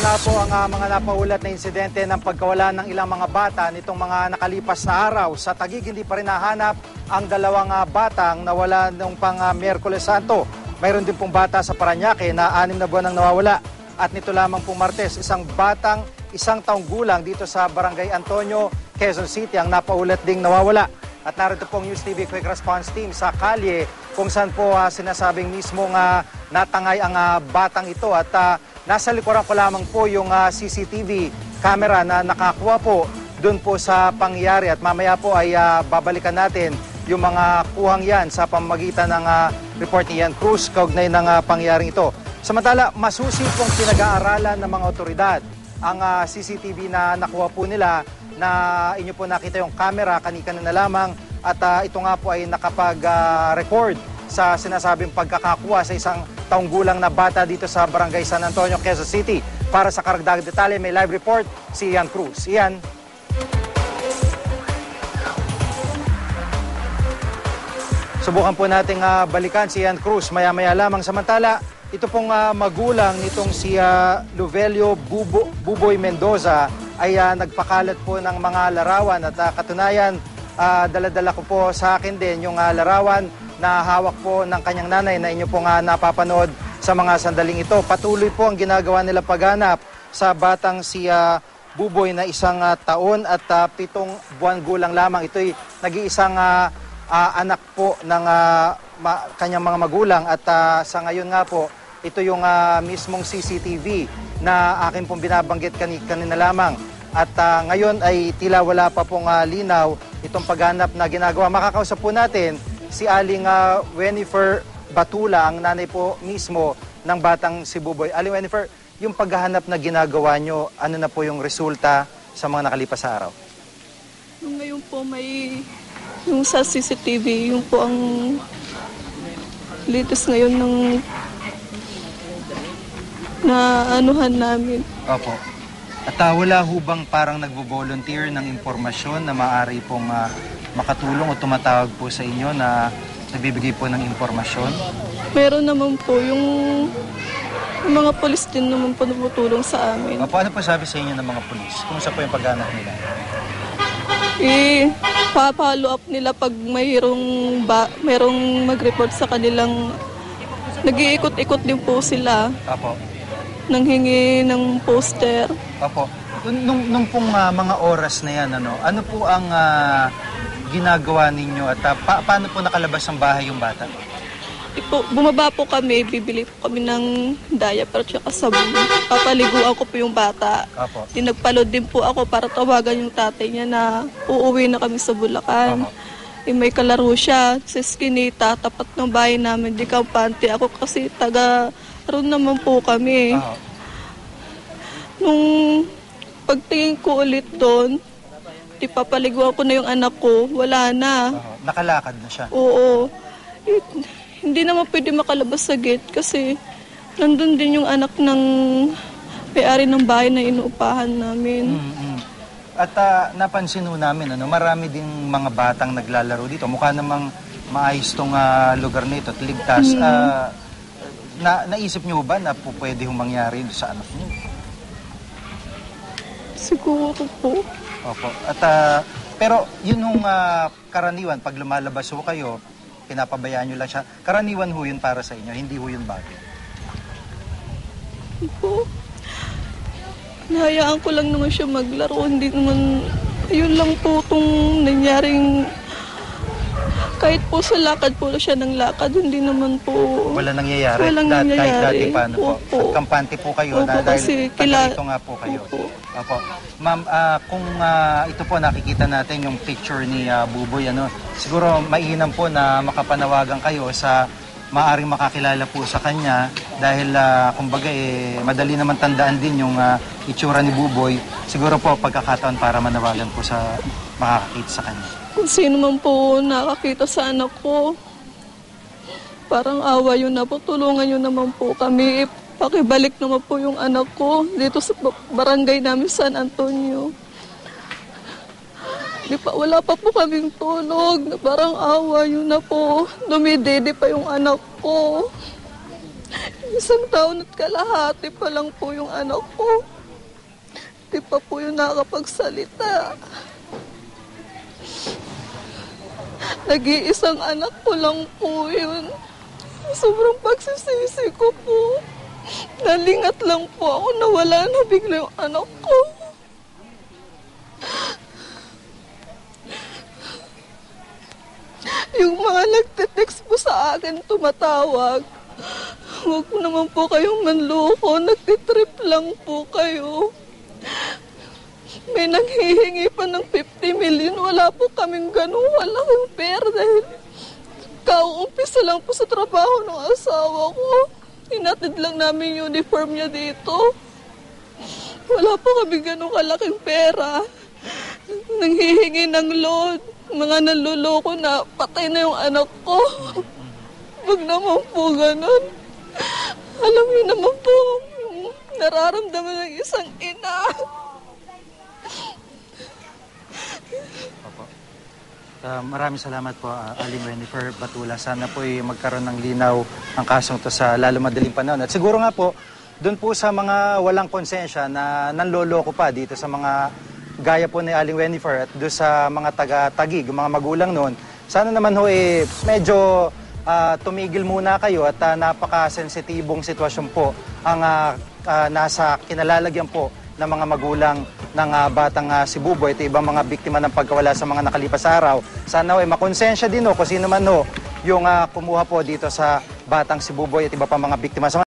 nga po ang mga napaulat na insidente ng pagkawala ng ilang mga bata nitong mga nakalipas na araw. Sa Taguig, hindi pa rin nahanap ang dalawang batang nawala nung pang Miyerkules Santo. Mayroon din pong bata sa Parañaque na 6 na buwan ang nawawala. At nito lamang pong Martes, isang batang 1 taong gulang dito sa Barangay Antonio, Quezon City ang napaulat ding nawawala. At narito pong News TV Quick Response Team sa kalye kung saan po sinasabing mismong natangay ang batang ito. At nasa likuran ko lamang po yung CCTV camera na nakakuha po doon po sa pangyayari. At mamaya po ay babalikan natin yung mga kuhang yan sa pamamagitan ng report ni Ian Cruz kaugnay ng pangyayaring ito. Samantala, masusi pong pinag-aaralan ng mga otoridad ang CCTV na nakuha po nila na inyo po nakita yung camera kanikana na lamang at ito nga po ay nakapag-record sa sinasabing pagkakakuha sa 1 taong gulang na bata dito sa Barangay San Antonio, Quezon City. Para sa karagdagang detalye, may live report si Ian Cruz. Ian. Subukan po nating balikan si Ian Cruz maya-maya lamang. Samantala, ito pong magulang nitong si Lovelio Buboy Mendoza ay nagpakalat po ng mga larawan at katunayan, dala-dala ko po sa akin din yung larawan na hawak po ng kanyang nanay na inyo po napapanood sa mga sandaling ito. Patuloy po ang ginagawa nila paghanap sa batang si Buboy na 1 taon at 7 buwan gulang lamang. Ito'y nag-iisang anak po ng kanyang mga magulang at sa ngayon nga po, ito yung mismong CCTV na akin pong binabanggit kanina lamang. At ngayon ay tila wala pa pong linaw itong paghanap na ginagawa. Makakausap po natin si Aling Wenifer Batula, ang nanay po mismo ng batang si Buboy. Aling Wenifer, yung paghahanap na ginagawa nyo, ano na po yung resulta sa mga nakalipas sa araw? Ngayon po may yung sa CCTV, yung po ang latest ngayon ng na anuhan namin. Opo. At wala hubang parang nagvo-volunteer ng impormasyon na maaari pong makatulong o tumatawag po sa inyo na nagbibigay po ng impormasyon? Meron naman po yung mga polis din naman po tumutulong sa amin. Paano po sabi sa inyo ng mga polis? Kumusta po yung paghanap nila? Pa-follow up nila pag mayroong mag-report sa kanilang. Nag-iikot-ikot din po sila. Apo. Nanghingi ng poster. Apo. Nung pong mga oras na yan, ano po ang ginagawa ninyo at paano po nakalabas ng bahay yung bata? Bumaba po kami, bibili po kami ng diaper at saka sabon. Papaliguan ko po yung bata. Apo. Nagpalod din po ako para tawagan yung tatay niya na uuwi na kami sa Bulacan. May kalaro siya sa Eskinita, tapat ng bahay namin, di kampante. Ako kasi taga-roon naman po kami. Nung pagtingin ko ulit doon, papaliguan ko na yung anak ko, wala na. Nakalakad na siya? Oo. Hindi naman pwede makalabas sa gate kasi nandun din yung anak ng may-ari ng bahay na inuupahan namin. At napansin ho namin, marami ding mga batang naglalaro dito. Mukha namang maayos tong lugar nito at ligtas. Naisip niyo ba na po pwede hong mangyari sa anak niyo? Siguro po. Opo. At, pero yun hong karaniwan, pag lumalabas ho kayo, pinapabayaan nyo lang siya. Karaniwan ho yun para sa inyo, hindi ho yun bagay. Po. Nahayaan ko lang naman siya maglaro. Hindi naman, ayun lang po itong nangyaring, kahit po sa lakad po siya ng lakad, hindi naman po. Wala nangyayari? Walang nangyayari. Kahit dati paano po? At kampante po kayo na dahil taga-ito nga po kayo. Opo. Ma'am, kung ito po nakikita natin yung picture ni Buboy, siguro mainam po na makapanawagan kayo sa maaring makakilala po sa kanya dahil kumbaga madali naman tandaan din yung itsura ni Buboy. Siguro po pagkakataon para manawagan po sa makakakita sa kanya. Kung sino man po nakakita sa anak ko, parang awa yun na po, tulungan yun naman po kami. Pakibalik naman po yung anak ko dito sa barangay namin San Antonio. Wala pa po kaming tulog. Parang awa yun na po. Dumidede pa yung anak ko. 1 taon at kalahati pa lang po yung anak ko. hindi pa po yung nakakapagsalita. Nag-iisang anak ko lang po yun. Sobrang pagsisisi ko po. Nalingat lang po ako, nawala na bigla yung anak ko. Yung mga nagte-text po sa akin, tumatawag. Huwag po naman po kayong manloko, nagtitrip lang po kayo. May nanghihingi pa ng 50 million, wala po kaming ganun, wala kaming pera dahil kauumpisa lang po sa trabaho ng asawa ko. Hinatid lang namin yung uniform niya dito. Wala po kami ganun kalaking pera. Nanghihingi ng loan, mga nanluloko na patay na yung anak ko. Wag naman po ganun. Alam niyo naman po yung nararamdaman ng isang ina. Maraming salamat po, Aling Wennifer Batula. Sana po magkaroon ng linaw ang kasong to sa lalo madaling panahon. At siguro nga po, doon po sa mga walang konsensya na nanloloko pa dito sa mga gaya po ni Aling Wennifer at doon sa mga taga-Taguig, mga magulang noon, sana naman ho medyo tumigil muna kayo at napaka-sensitibong sitwasyon po ang nasa kinalalagyan po ng mga magulang ng batang si Buboy at ibang mga biktima ng pagkawala sa mga nakalipas araw. Sana makonsensya din kung sino man yung kumuha po dito sa batang si Buboy at iba pa mga biktima.